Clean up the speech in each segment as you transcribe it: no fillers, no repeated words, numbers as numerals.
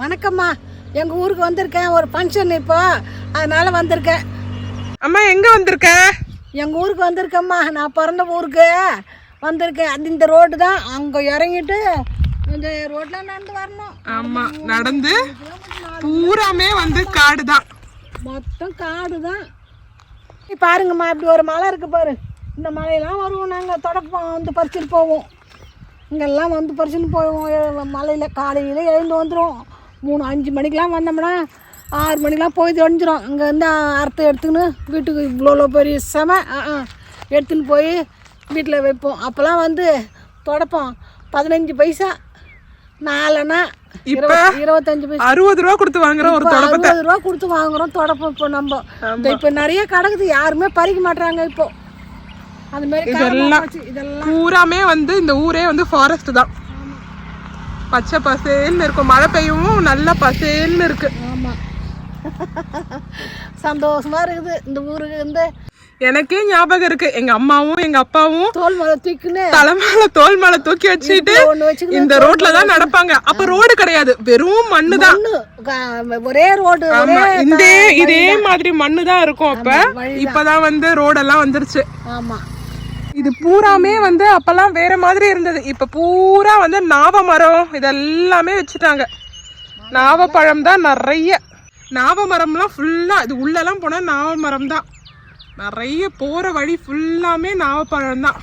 வணக்கம்மா, எங்கள் ஊருக்கு வந்திருக்கேன். ஒரு ஃபங்க்ஷன் இப்போ, அதனால வந்திருக்கேன். அம்மா எங்கே வந்திருக்க? எங்கள் ஊருக்கு வந்திருக்கேம்மா. நான் பிறந்த ஊருக்கு வந்திருக்கேன். அது இந்த ரோடு தான். அங்கே இறங்கிட்டு இந்த ரோட்டில் நடந்து வரணும். ஆமாம், நடந்து பூராமே வந்து காடு தான், மொத்தம் காடு தான். பாருங்கம்மா, இப்படி ஒரு மலை இருக்குது பாரு. இந்த மலையெல்லாம் வருவோம், நாங்கள் தொடப்பம் வந்து பறிச்சுட்டு போவோம். இங்கெல்லாம் வந்து பறிச்சுட்டு போவோம். மலையில் காலையில் எழுந்து வந்துடும். 3-5 மணிக்கெலாம் வந்தோம்னா 6 மணிக்கெலாம் போய் தொலைஞ்சிரும். இங்கே வந்து அறுத்து எடுத்துக்கின்னு வீட்டுக்கு இவ்வளோ பெரிய செம எடுத்துன்னு போய் வீட்டில் வைப்போம். அப்போல்லாம் வந்து தொடப்போம் 15 பைசா, 4 25 பைசா, 60 ரூபா கொடுத்து வாங்குறோம். ஒரு தொடப்பத்தை 60 ரூபா கொடுத்து வாங்குறோம் தொடப்பம். இப்போ நம்ம இப்போ நிறைய கிடக்குது, யாருமே பறிக்க மாட்டாங்க இப்போ. அது மாதிரி இதெல்லாம் பூராமே வந்து இந்த ஊரே வந்து ஃபாரஸ்ட் தான். பச்சை பசேல்னு இருக்கும். மழை பெய்யவும் நல்லா பசேல்னு இருக்கு. ஆமாம், சந்தோஷமா இருக்குது இந்த ஊருக்கு. வந்து எனக்கே ஞாபகம் இருக்கு, எங்க அம்மாவும் எங்க அப்பாவும் தோல் மலை தூக்கின்னு தலைமையில தோல் மலை தூக்கி வச்சுட்டு இந்த ரோட்ல தான் நடப்பாங்க. அப்ப ரோடு கிடையாது, வெறும் மண்ணு தான். ஒரே ரோடு, இதே மாதிரி மண்ணு தான் இருக்கும். அப்ப இப்பதான் வந்து ரோடெல்லாம் வந்துருச்சு. ஆமா, இது பூராமே வந்து அப்பெல்லாம் வேற மாதிரி இருந்தது. இப்ப பூரா வந்து நாவ மரம் இதெல்லாமே வச்சுட்டாங்க. நாவப்பழம் தான் நிறைய. நாவ மரம்லாம் ஃபுல்லா, இது உள்ளெல்லாம் போனா நாவ மரம் தான் நிறைய. போற வழி ஃபுல்லாமே நாவப்பழம் தான்.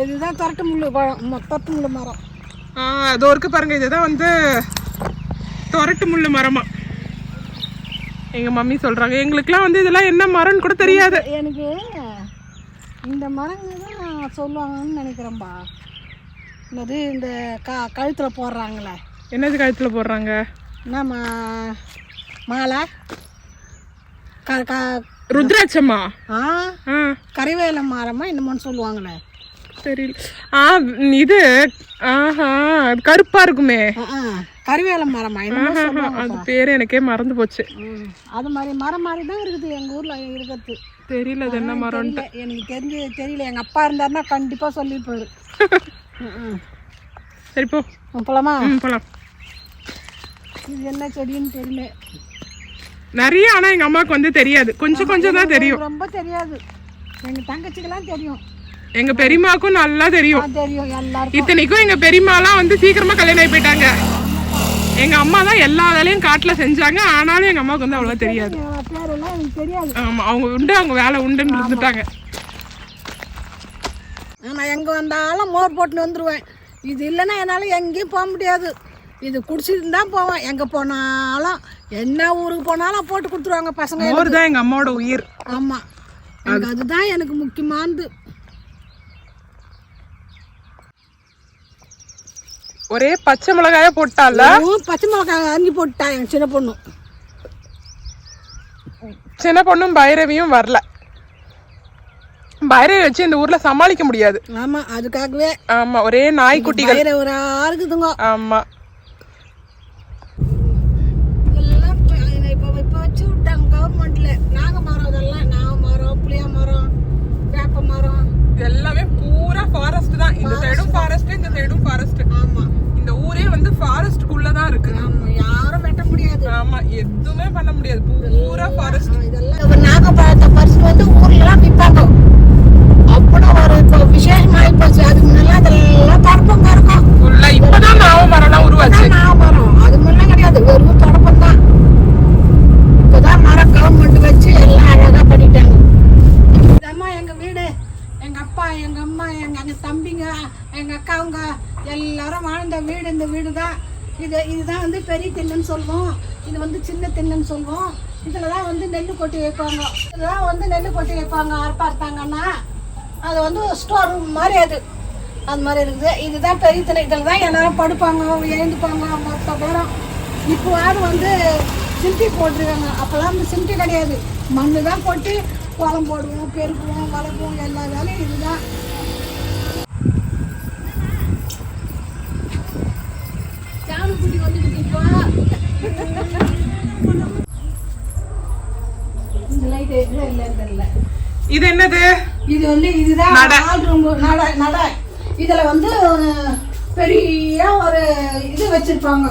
இதுதான் தொரட்டு முள்ளு பழம், தொரட்டு முள்ளு மரம். அதோ இருக்கு பாருங்க, இதுதான் வந்து தொரட்டு முள்ளு மரமா எங்க மம்மி சொல்றாங்க. எங்களுக்குலாம் வந்து இதெல்லாம் என்ன மரம்னு கூட தெரியாது. எனக்கு இந்த மரங்க தான் சொல்லுவாங்கன்னு நினைக்கிறேன்பா. என்னது இந்த கழுத்தில் போடுறாங்களே. என்னது கழுத்தில் போடுறாங்க? என்னம்மா மாலை? ருத்ராட்சம்மா? கறிவேல மரமா என்னமோன்னு சொல்லுவாங்களே, தெரியல. இது கருப்பா இருக்குமே, கறிவேல மரமா என்னமோ. அது பேரு எனக்கே மறந்து போச்சு. அது மாதிரி மரம் மாதிரி தான் இருக்குது எங்கள் ஊரில் இருக்கிறது. தெரியல அது என்ன மரம்ட்டு. எனக்கு தெரியல. எங்கள் அப்பா இருந்தாருன்னா கண்டிப்பாக சொல்லியிருப்பாரு. சரி போ போலாமா? போலாம். இது என்ன செடின்னு தெரியல நிறைய. ஆனால் எங்கள் அம்மாவுக்கு வந்து தெரியாது, கொஞ்சம் கொஞ்சம் தான் தெரியும். ரொம்ப தெரியாது. எங்கள் தங்கச்சிக்கெல்லாம் தெரியும், எங்க பெரியம்மாவுக்கும் நல்லா தெரியும். எல்லாரும். இத்தனைக்கும் எங்க பெரியம்மாலாம் வந்து சீக்கிரமா கல்யாணம் ஆகி போயிட்டாங்க. எங்க அம்மா தான் எல்லா வேலையும் காட்டுல செஞ்சாங்க. ஆனாலும் எங்க அம்மாவுக்கு வந்து அவ்வளவா தெரியாது. ஆமா, அவங்க உண்டு, அவங்க வேலை உண்டுன்னு இருந்துட்டாங்க. நான் எங்க வந்தாலும் மோர் போட்டுன்னு வந்துருவேன். இது இல்லைன்னா என்னால எங்கேயும் போக முடியாது. இது குடிச்சிட்டு தான் போவேன். எங்க போனாலும் என்ன ஊருக்கு போனாலும் போட்டு கொடுத்துருவாங்க பசங்க. மோர் தான் எங்க அம்மாவோட உயிர். ஆமா, அதுதான் எனக்கு முக்கியமானது. ஒரே பச்சை மிளகாய போட்டால, பச்சை மிளகாய் அரிஞ்சு போட்டா என் சின்ன பொண்ணு. சின்ன பொண்ணும் பைரவியும் வரல. பைரவி வச்சு இந்த ஊர்ல சமாளிக்க முடியாது. ஆமா, அதுக்காகவே. ஆமா, ஒரே நாய்க்குட்டிகள் இருக்குதுங்க. ஆமா, எல்லாம் இப்ப வச்சு விட்டாங்க கவர்மெண்ட்ல. நாக மரம், இதெல்லாம் நாக மரம், புளிய மரம், வேப்ப மரம் எல்லாமே பூரா ஃபாரஸ்ட் தான். இந்த சைடும் ஃபாரஸ்ட், இந்த சைடும் ஃபாரஸ்ட். ஆமா, இந்த ஊரே வந்து ஃபாரஸ்ட்குள்ளதான் இருக்கு. ஆமா, யாரும் வெட்ட முடியாது. ஆமா, எதுவுமே பண்ண முடியாது, பூரா ஃபாரஸ்ட். இதெல்லாம் நாகப்பழத்தை பறிச்சு வந்து ஊர்ல எல்லாம் விற்பாங்க. அப்படி ஒரு விசேஷமா போச்சு. அதுக்கு முன்னெல்லாம் அதெல்லாம் தொடப்பம் இருக்கும். இப்பதான் நாவ மரம் உருவாச்சு. நாவ மரம் அது முன்னெல்லாம் கிடையாது, வெறும் தொடப்பம் தான். இப்பதான் மரம் கவர்மெண்ட் வச்சு எல்லாம் அழகா பண்ணிட்டாங்க. இதம்மா எங்க வீடு. எங்க அப்பா, எங்க அம்மா, எங்க தம்பிங்க, எங்க அக்காவுங்க எல்லாரும் வாழ்ந்த வீடு இந்த வீடு தான். இதுதான் வந்து பெரிய திண்ணுன்னு சொல்லுவோம். இது வந்து சின்ன திண்ணுன்னு சொல்லுவோம். இதில் தான் வந்து நெல் கொட்டி வைப்பாங்க. இதெல்லாம் வந்து நெல் கொட்டி வைப்பாங்க. அறுத்தாங்கன்னா அது வந்து ஸ்டோர் ரூம் மாதிரி அது மாதிரி இருக்குது. இதுதான் பெரிய திணை. இதில் தான் எல்லாரும் படுப்பாங்க, எழுந்துப்பாங்க மொத்த பேரும். இப்போ வந்து சிம்டி போட்டுருக்காங்க. அப்போல்லாம் வந்து சிம்டி கிடையாது, மண்ணு தான் போட்டு குளம் போடுவோம், பெருக்குவோம், வளர்ப்போம், எல்லா வேலையும் இதுதான். சாமிக்குட்டி வந்துக்கிட்டு இப்போ இந்த லைட் இல்லைன்னு தெரியல. இது என்னது? இது வந்து இதுதான் நட. இதுல வந்து பெரிய ஒரு இது வச்சிருப்பாங்க.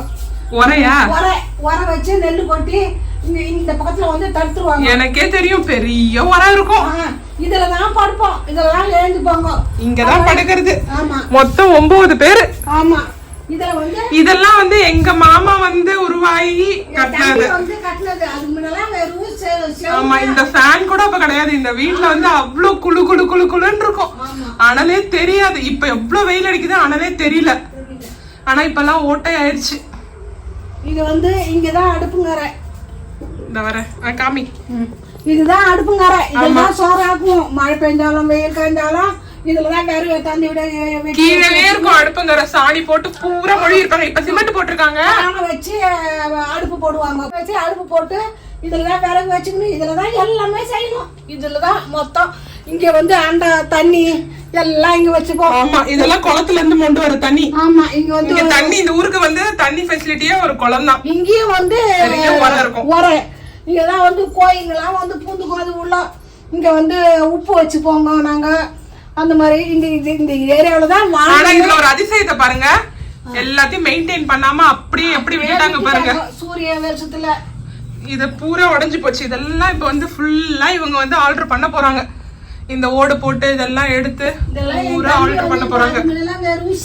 ஒரையா உர வச்சு நெல்லு கொட்டி இந்த பக்கத்துல வந்து தடுத்துருவாங்க. எனக்கே தெரியும் பெரிய உரம் இருக்கும். இதுலதான் படுப்போம், இதுலதான் எழுந்துப்பாங்க, இங்கதான் படுக்கிறது. ஆமா மொத்தம் 9 பேரு. ஆமா. இதுல வந்து இதெல்லாம் வந்து எங்க மாமா வந்து உருவாகி கட்டினது. அதுக்கு முன்னெல்லாம் வெறும் ஆமா, இந்த ஃபேன் கூட அப்ப கிடையாது. இந்த வீட்டுல வந்து அவ்வளவு குளு குளு குளு குளுன்னு இருக்கும். அனலே தெரியாது. இப்ப எவ்வளவு வெயில் அடிக்குது அனலே தெரியல. ஆனா இப்ப எல்லாம் ஓட்டை ஆயிடுச்சு. இது வந்து இங்கதான் அடுப்புங்கரை. இந்த வர காமி, இதுதான் அடுப்புங்கரை. இதெல்லாம் சோறாக்கும். மழை பெஞ்சாலும் வெயில் காய்ஞ்சாலும் இதுலதான் வேறு தந்தி விட கீழே இருக்கும் அடுப்புங்கிற சாணி போட்டு பூரா மொழி இருப்பாங்க. இப்ப சிமெண்ட் போட்டிருக்காங்க. வச்சு அடுப்பு போடுவாங்க. வச்சு அடுப்பு போட்டு இதுலதான் விறகு வச்சுக்கணும். இதுலதான் எல்லாமே செய்யணும். இதுலதான் மொத்தம். இங்க வந்து அண்டா தண்ணி எல்லாம் இங்க வச்சுப்போம். ஆமா, இதெல்லாம் குளத்துல இருந்து கொண்டு வர தண்ணி. ஆமா, இங்க வந்து தண்ணி, இந்த ஊருக்கு வந்து தண்ணி ஃபெசிலிட்டியே ஒரு குளம் தான். இங்கேயும் வந்து உரம் இருக்கும். உரம் இங்கதான் வந்து கோயிங்கெல்லாம் வந்து பூந்துக்கும். அது உள்ள இங்க வந்து உப்பு வச்சுப்போங்க நாங்க. அந்த மாதிரி இந்த ஏரியாவில தான். ஆனா இதுல ஒரு அதிசயத்தை பாருங்க, எல்லாத்தையும் மெயின்டைன் பண்ணாம அப்படியே எப்படி விட்டுட்டாங்க பாருங்க. சூரிய வெளிச்சத்துல இது பூரா உடைஞ்சு போச்சு. இதெல்லாம் இப்ப வந்து ஃபுல்லா இவங்க வந்து ஆல்டர் பண்ண போறாங்க. இந்த ஓடு போட்டு இதெல்லாம் எடுத்து பூரா ஆல்டர் பண்ண போறாங்க. வெறும்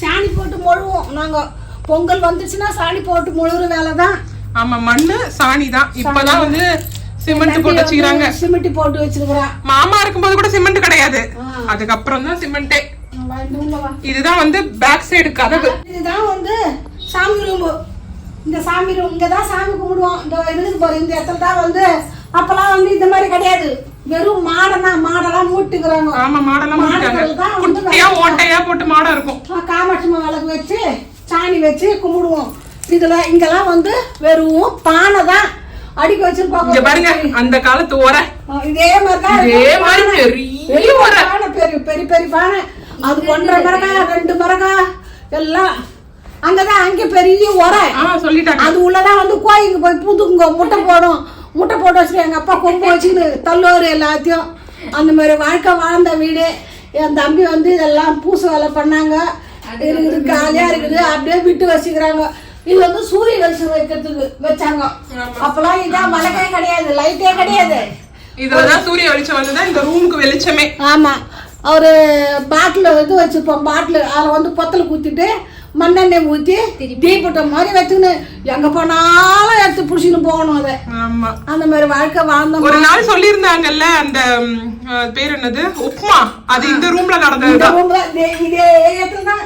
சாணி போட்டு மொழுவோம் நாங்க. பொங்கல் வந்துச்சுன்னா சாணி போட்டு மொழுற வேலைதான். ஆமா, மண்ணு சாணி தான். இப்பதான் வந்து சிமெண்ட் போட்டு வச்சுக்கிறாங்க. சிமெண்ட் போட்டு வச்சிருக்கிறோம். மாமா இருக்கும்போது கூட சிமெண்ட் கிடையாது. அதுக்கப்புறம் தான் சிமெண்டே. இதுதான் வந்து பேக் சைடு கதவு. இதுதான் வந்து சாமி ரூம். இந்த சாமி ரூம் இங்கதான் சாமி கும்பிடுவோம். இந்த இதுக்கு போற இந்த இடத்துல தான் வந்து அப்பெல்லாம் வந்து இந்த மாதிரி கிடையாது. வெறும் மாடெல்லாம் மூட்டுக்கிறாங்க. ஆமா, மாடெல்லாம் மூட்டாங்க. குட்டியா ஓட்டையா போட்டு மாடம் இருக்கும். காமாட்சி விளக்கு வச்சு சாணி வச்சு கும்பிடுவோம். இங்கெல்லாம் வந்து வெறும் பானை தான் அடிக்க வச்சிருப்பாங்க. இங்க பாருங்க, அந்த காலத்து ஓரை இதே மாதிரிதான். இதே மாதிரி பெரிய ஓரை, பெரிய பானை. அது 1.5 மரக்கா 2 மரக்கா எல்லாம் அங்கதான். அங்க பெரிய உரை சொல்லிட்டாங்க. அது உள்ளதான் வந்து கோயிலுக்கு போய் பூந்துக்குங்க. முட்டை போட்டு வச்சுட்டு எங்க அப்பா கொம்பு வச்சுன்னு தள்ளுவாரு எல்லாத்தையும். அந்த மாதிரி வாழ்க்கை வாழ்ந்த வீடு. என் தம்பி வந்து இதெல்லாம் பூசு வேலை பண்ணாங்க. இருக்குது, காலியா இருக்குது, அப்படியே விட்டு வச்சுக்கிறாங்க. இது வந்து சூரிய வெளிச்சம் வைக்கிறதுக்கு வச்சாங்க. அப்பெல்லாம் இதான் மழைக்கே கிடையாது, லைட்டே கிடையாது. இதுலதான் சூரிய வெளிச்சம் வந்துதான் இந்த ரூமுக்கு வெளிச்சமே. ஆமா, ஒரு பாட்டில் இது வச்சிருப்போம். பாட்டில் அதில் வந்து பொத்தலை குத்திட்டு மண்ணெண்ணெய் ஊற்றி தீப்பட்டம் மாதிரி வச்சுன்னு எங்க போனாலும் எடுத்து புடிச்சுன்னு போகணும். அதை அந்த மாதிரி வாழ்க்கை வாழ்ந்தோம். ஒரு நாள் சொல்லியிருந்தாங்கல்ல, அந்த பேர் என்னது, உப்மா, அது இந்த ரூம்ல நடந்தது. ரூம்ல இதே இடத்துல தான்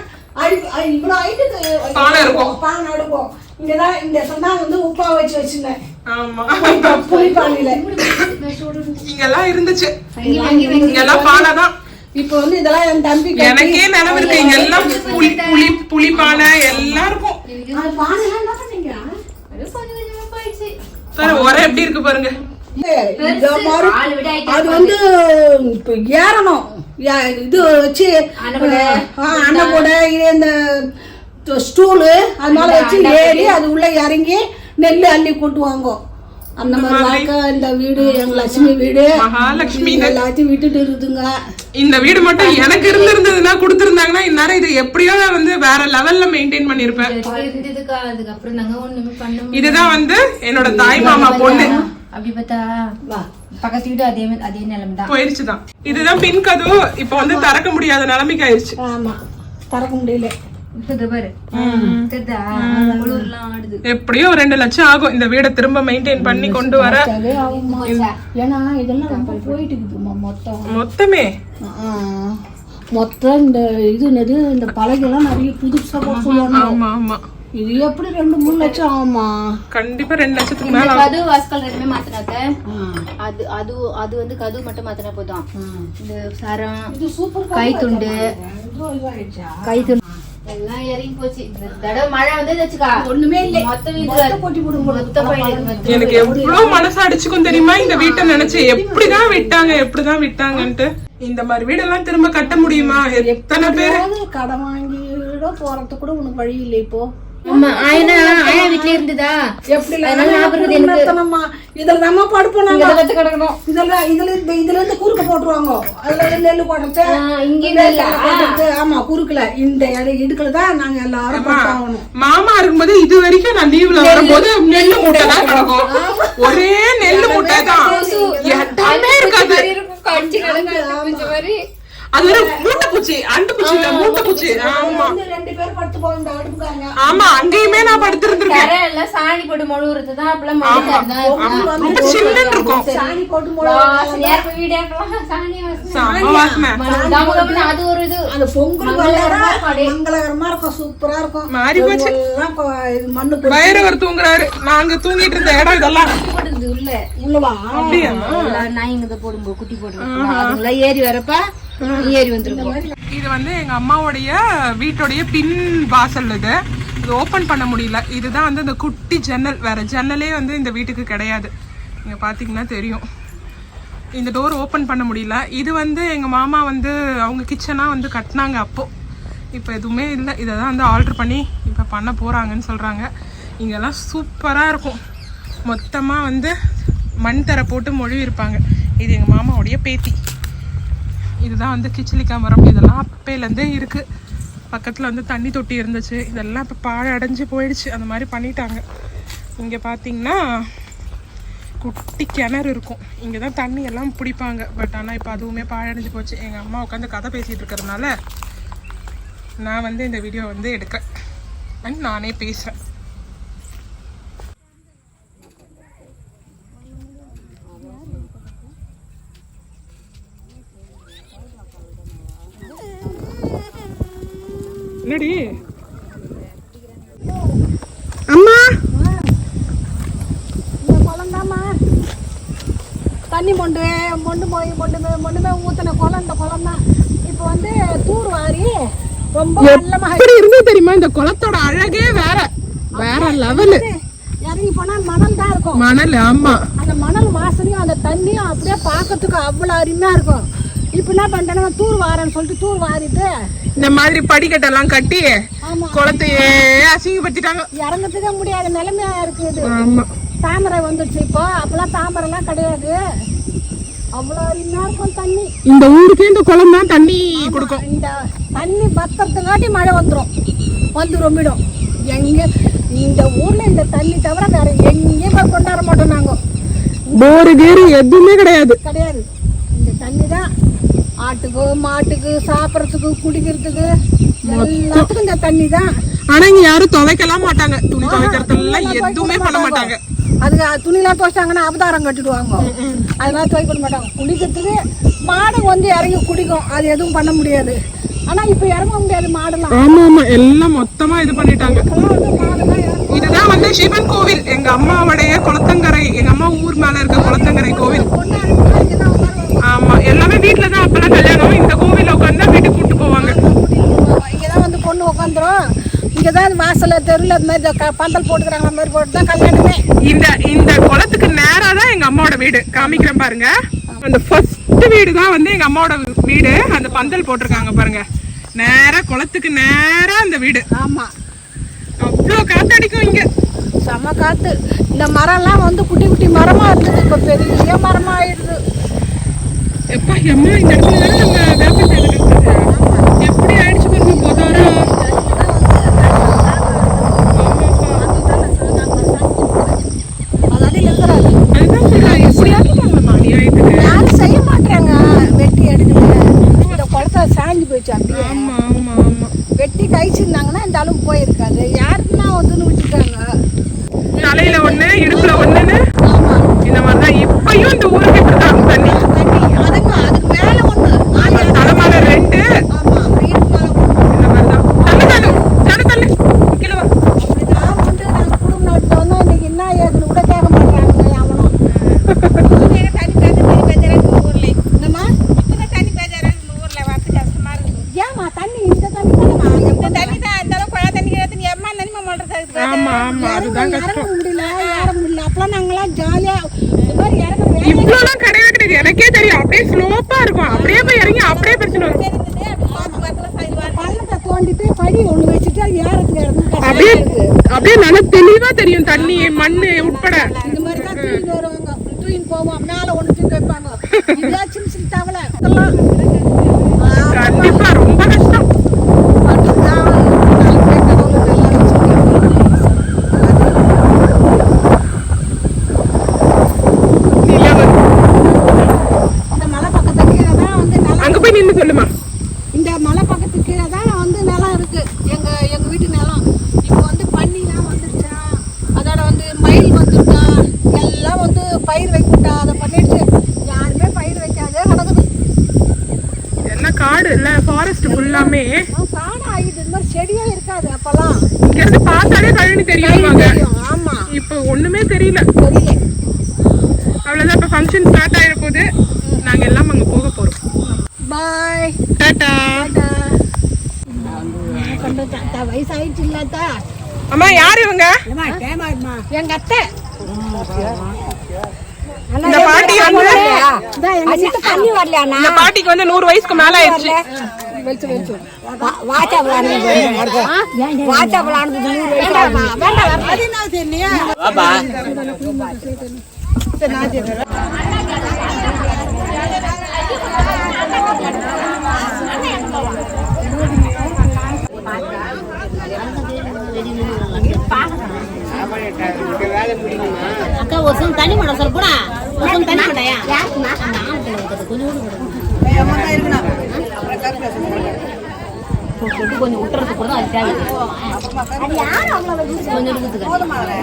இவ்வளவு ஹைட்டுக்கு பானை இருக்கும். பானை அடுப்போம். இங்கதான் இந்த இடத்துல தான் வந்து உப்பா வச்சு வச்சிருந்தேன். ஆமா, புளிப்பானையில இங்கெல்லாம் இருந்துச்சு. இங்கெல்லாம் பானை தான். இப்ப வந்து இதெல்லாம் என் தம்பி எனக்கே நினைவு இருக்கு. இங்க எல்லாம் புளிப்பானை எல்லாம் இருக்கும். ஒரே எப்படி இருக்கு பாருங்க. அது வந்து இப்ப ஏறணும். இது வச்சு அண்ணை கூட இந்த ஸ்டூலு அதனால வச்சு ஏறி அது உள்ள இறங்கி நெல் அள்ளி கொட்டுவாங்க. அந்த மாதிரி வாழ்க்கை. இந்த வீடு எங்க லட்சுமி வீடு, மகாலட்சுமி எல்லாத்தையும் விட்டுட்டு இருக்குதுங்க. இந்த வீடு மட்டும் எனக்கு இருந்திருந்ததுன்னா கொடுத்திருந்தாங்கன்னா இந்நேரம் இது எப்படியோ வந்து வேற லெவல்ல மெயின்டைன் பண்ணிருப்பேன். இதுதான் வந்து என்னோட தாய் மாமா பொண்ணு. அப்படி பார்த்தா பக்கத்து வீடு அதே நிலைமை தான் போயிருச்சுதான். இதுதான் பின் கதவு. இப்ப வந்து திறக்க முடியாத நிலைமைக்கு ஆயிருச்சு. ஆமா, திறக்க முடியல. எப்படியோ 2 லட்சம் ஆகும் இந்த வீடை திரும்ப மெயின்டைன் பண்ணி கொண்டு வர. ஏன்னா இதெல்லாம் ரொம்ப போயிட்டு இருக்குமா மொத்தமே. மொத்தம் இந்த இது இந்த பலகைலாம் நிறைய புதுசா போடுவாங்க. ஆமா ஆமா, இது எப்படி 2-3 லட்சம் ஆகுமா? கண்டிப்பா 2 லட்சத்துக்கு மேல. கதவு வாஸ்கல் ரெண்டுமே மாத்தினாக்க அது வந்து கதவு மட்டும் மாத்தினா போதும். இந்த சரம், கைத்துண்டு எல்லாம் இறங்கி போச்சு. தடவை மழை வந்து ஒண்ணுமே இல்ல. எனக்கு எவ்வளவு மனசு அடிச்சுக்கும் தெரியுமா இந்த வீட்டை நினைச்சு. எப்படிதான் விட்டாங்கன்ட்டு. இந்த மாதிரி வீடெல்லாம் திரும்ப கட்ட முடியுமா? எத்தனை பேர் கடன் வாங்கி போறது கூட உனக்கு வழி இல்லை. இப்போ ஆமா ஆயா வீட்லயே இருந்ததா எப்படி அதனால ஞாபகம் இருக்கு எனக்கு. நிறுத்தணும்மா. இதுல நம்ம படுப்போம் நாங்க. இங்க வச்சு கிடக்கணும். இதுல இருந்து குறுக்க போட்டுருவாங்க. அதுல நெல்லு போடுறது இங்க ஆமா குறுக்கல இந்த இடுக்கல தான் நாங்க எல்லாரும் படுத்தாகணும். மாமா இருக்கும்போது இது வரைக்கும் நான் லீவ்ல வரும்போது நெல்லு மூட்டை தான் கிடக்கும். ஒரே நெல்லு மூட்டை தான், இடமே இருக்காது. கஞ்சி கலந்து மாதிரி அது ஒரு மூட்டை பூச்சி, அண்டு பூச்சி இல்ல, மூட்டை பூச்சி. ஆமா ரெண்டு பேர் படுத்து போங்க அடுப்புக்காங்க. ஆமா அங்கேயுமே நான் படுத்திருந்திருக்கேன். கரை எல்லாம் சாணி போட்டு மொழுவுறது தான் அப்பெல்லாம் மொழுவுறது ரொம்ப சில்லுன்னு இருக்கும். சாணி போட்டு அது ஒரு இது அந்த பொங்கல் மங்களகரமா இருக்கும், சூப்பரா இருக்கும். மாறி போச்சு. எல்லாம் மண்ணு பைரவர் தூங்குறாரு, நாங்க தூங்கிட்டு இருந்த இடம் இதெல்லாம். போடுறது உள்ள உள்ளவா அப்படியா? நாய்ங்க போடுங்க குட்டி போடுறோம் அதுல ஏறி வரப்ப ஏறி வந்துருக்கோம். இது வந்து எங்க அம்மாவுடைய வீட்டுடைய பின் வாசல். இது ஓபன் பண்ண முடியல. இதுதான் வந்து இந்த குட்டி ஜன்னல். வேற ஜன்னலே வந்து இந்த வீட்டுக்கு கிடையாது. நீங்க பாத்தீங்கன்னா தெரியும். இந்த டோர் ஓபன் பண்ண முடியல. இது வந்து எங்க மாமா வந்து அவங்க கிச்சனா வந்து கட்டினாங்க அப்போ. இப்போ எதுவுமே இல்லை. இதை தான் வந்து ஆல்ட்ரு பண்ணி இப்போ பண்ண போறாங்கன்னு சொல்றாங்க. இங்கெல்லாம் சூப்பரா இருக்கும். மொத்தமா வந்து மண் தரை போட்டு மொழி இருப்பாங்க. இது எங்க மாமாவுடைய பேத்தி. இதுதான் வந்து கிச்சிலிக்காய் மரம். இதெல்லாம் அப்பையிலேருந்தே இருக்குது. பக்கத்தில் வந்து தண்ணி தொட்டி இருந்துச்சு. இதெல்லாம் இப்போ பாழ அடைஞ்சு போயிடுச்சு. அந்த மாதிரி பண்ணிட்டாங்க. இங்கே பார்த்தீங்கன்னா குட்டி கிணறு இருக்கும். இங்கே தான் தண்ணி எல்லாம் பிடிப்பாங்க. பட் ஆனால் இப்போ அதுவுமே பாழடைஞ்சு போச்சு. எங்கள் அம்மா உட்காந்து கதை பேசிகிட்டு இருக்கிறதுனால நான் வந்து இந்த வீடியோ வந்து எடுக்கிறேன் அண்ட் நானே பேசுகிறேன். என்னடி அம்மா இந்த குளம்தாம்மா தண்ணி மொண்டுமே ஊத்தின குளம். இந்த குளம் தான் இப்போ வந்து தூர் வாரி ரொம்ப எப்படி இருந்தது தெரியுமா? இந்த குளத்தோட அழகே வேற லெவலு. இறங்கி போனா மணல் தான் இருக்கும். மணல். ஆமா அந்த மணல் வாசனையும் அந்த தண்ணியும் அப்படியே பார்க்கறதுக்கு அவ்வளவு அருமையா இருக்கும். இப்ப என்ன பண்றாங்க, தூர் வாரன்னு சொல்லிட்டு தூர் வாரிட்டு இந்த மாதிரி படிக்கட்டெல்லாம் கட்டி குளத்தையே அசிங்கப்படுத்திட்டாங்க. இறங்கத்துக்கே முடியாத நிலைமையா இருக்குது. ஆமா தாமரை வந்துடுச்சு. இப்போ அப்பெல்லாம் தாமரை எல்லாம் கிடையாது. அவ்வளவு அருமையா இருக்கும் தண்ணி. இந்த ஊருக்கே இந்த குளம் தான் தண்ணி கொடுக்கும். இந்த தண்ணி பத்திரத்துக்காட்டி மழை வந்து ரொம்பிடும். எங்க இந்த ஊர்ல இந்த தண்ணி தவிர வேற எங்கேயுமே கொண்டாட மாட்டோம் நாங்க. போரு கேரு எதுவுமே கிடையாது. இந்த தண்ணி தான் ஆட்டுக்கு மாட்டுக்கு சாப்பிடறதுக்கு குடிக்கிறதுக்கு எல்லாத்துக்கும் இந்த தண்ணி தான். ஆனா இங்க யாரும் துவைக்கலாம் மாட்டாங்க. துணி துவைக்கிறதுல எதுவுமே பண்ண மாட்டாங்க. அதுக்கு துணிலாம் துவைச்சாங்கன்னா அவதாரம் கட்டிடுவாங்க. அதெல்லாம் துவைக்க மாட்டாங்க. குடிக்கிறதுக்கு மாடு வந்து இறங்கி குடிக்கும். அது எதுவும் பண்ண முடியாது. ஆனா இப்ப இறங்க முடியாது மாடெல்லாம். ஆமா எல்லாம் மொத்தமா இது பண்ணிட்டாங்க. இதுதான் வந்து சிவன் கோவில். எங்க அம்மாவுடைய குளத்தங்கரை, எங்க அம்மா ஊர் மேல இருக்க குளத்தங்கரை கோவில். ஆமா எல்லாமே வீட்டுல தான் அப்பெல்லாம் கல்யாணம். இந்த கோவில உட்காந்து வீட்டுக்கு கூட்டு போவாங்க. இங்கதான் வந்து பொண்ணு உட்காந்துரும். இங்கதான் வாசல்ல தெருல இந்த மாதிரி பந்தல் போட்டுக்கிறாங்க. அந்த மாதிரி போட்டு தான் கல்யாணமே. இந்த குளத்துக்கு நேரா தான் எங்க அம்மாவோட வீடு. காமிக்கிறேன் பாருங்க. அந்த ஃபர்ஸ்ட் வீடு தான் வந்து எங்க அம்மாவோட வீடு. அந்த பந்தல் போட்டிருக்காங்க பாருங்க. நேரா குளத்துக்கு நேரா அந்த வீடு. ஆமா அவ்வளோ காத்தடிக்கும் இங்க. செம காத்து. இந்த மரம்லாம் வந்து குட்டி குட்டி மரமா இருந்தது. இப்ப பெரிய மரமா ஆயிடுது. எப்பா அம்மா இந்த இடத்துல நம்ம வேப்ப மரம் இருக்குது. எப்படி ஆயிடுச்சு பாருங்க போதாரம். அதுதான் சொல்றேன். எப்படி ஆக்கிட்டாங்கம்மா அநியாயத்துக்கு. யாரும் செய்ய மாட்டாங்க. வெட்டி எடுக்குது. இந்த குளத்தை சாஞ்சு போயிடுச்சு அப்படியே. ஆமா ஆமா ஆமா வெட்டி கழிச்சிருந்தாங்கன்னா இந்த அளவுக்கு போயிருக்காது. யாருக்குன்னா வந்து விட்டுட்டாங்க. தலையில ஒண்ணு இடுப்புல ஒண்ணுன்னு ஆமா இந்த மாதிரிதான் இப்பயும் இந்த ஊருக்கு இப்படிதான் தண்ணி. அதுக்கு மேல ஒண்ணு தலைமலை ரெண்டு. ஆமா வீட்டு மேல இந்த மாதிரிதான் தள்ளு கிலோ அப்படிதான் வந்து நாங்க குடும்பம் நடத்த வந்தோம். இன்னைக்கு என்ன ஏதுன்னு கூட கேட்க மாட்டாங்க எவனும். என்னம்மா ஏமா தண்ணி இந்த தண்ணி ஆமா ஆமா அதுதான் இறங்க கஷ்டம். முடியல ஏற முடியல. அப்பெல்லாம் நாங்கெல்லாம் ஜாலியா இந்த மாதிரி இறங்குற இவ்வளவுலாம் கிடையவே கிடையாது. எனக்கே தெரியும். அப்படியே ஸ்லோப்பா இருக்கும். அப்படியே போய் இறங்கி அப்படியே பிரச்சனை வரும். பள்ளத்தை தோண்டிட்டு படி ஒண்ணு வச்சுட்டு குளிச்சாலும் ஏறத்துக்கு இடம் அப்படியே அப்படியே நல்லா தெளிவா தெரியும் தண்ணி மண்ணு உட்பட. இந்த மாதிரி தான் தூக்கிட்டு வருவாங்க, தூக்கிட்டு போவோம், மேல ஒண்ணு தூக்கி வைப்பாங்க. இதே சின்ன சின்ன தவளை கண்டிப்பா ரொம்ப கஷ்டம். இந்த மலை பக்கத்து கீழே தான் வந்து நிலம். அங்க போய் நின்னு சொல்லுமா. இந்த மலை பக்கத்து கீழே தான் வந்து நிலம் இருக்கு, எங்க வீட்டு நிலம். இப்போ வந்து பன்னிலாம் வந்துருச்சா, அதோட வந்து மயில் வந்துருக்கா, எல்லாம் வந்து பயிர் வைக்கிட்டா, அதை பண்ணிடுச்சு. யாருமே பயிர் வைக்காதே கிடக்குது. எல்லாம் காடு இல்ல, ஃபாரஸ்ட் ஃபுல்லாமே. காடு ஆகிட்டு, இந்த மாதிரி செடியே இருக்காது அப்பெல்லாம். இங்க இருந்து பார்த்தாலே கழனி தெரியுவாங்க. ஆமா, இப்போ ஒண்ணுமே தெரியல. தெரியல. அவ்வளவுதான், இப்ப ஃபங்க்ஷன் ஸ்டார்ட் ஆயிர போது. நாங்க எல்லாம் அங்க போக போறோம். பாய், டாடா. வயசாயிடுச்சு இல்லாதா? அம்மா யாரு இவங்க? எங்க அத்தை. இந்த பாட்டி வந்து இந்த பாட்டிக்கு வந்து 100 வயசுக்கு மேல ஆயிடுச்சு. அக்கா ஒரு சம் தண்ணி மாட சொல்ல போடா, ஒரு சம் தண்ணி மாடையா கொஞ்சம் விட்டுறது கூட அது தேவை. கொஞ்சம்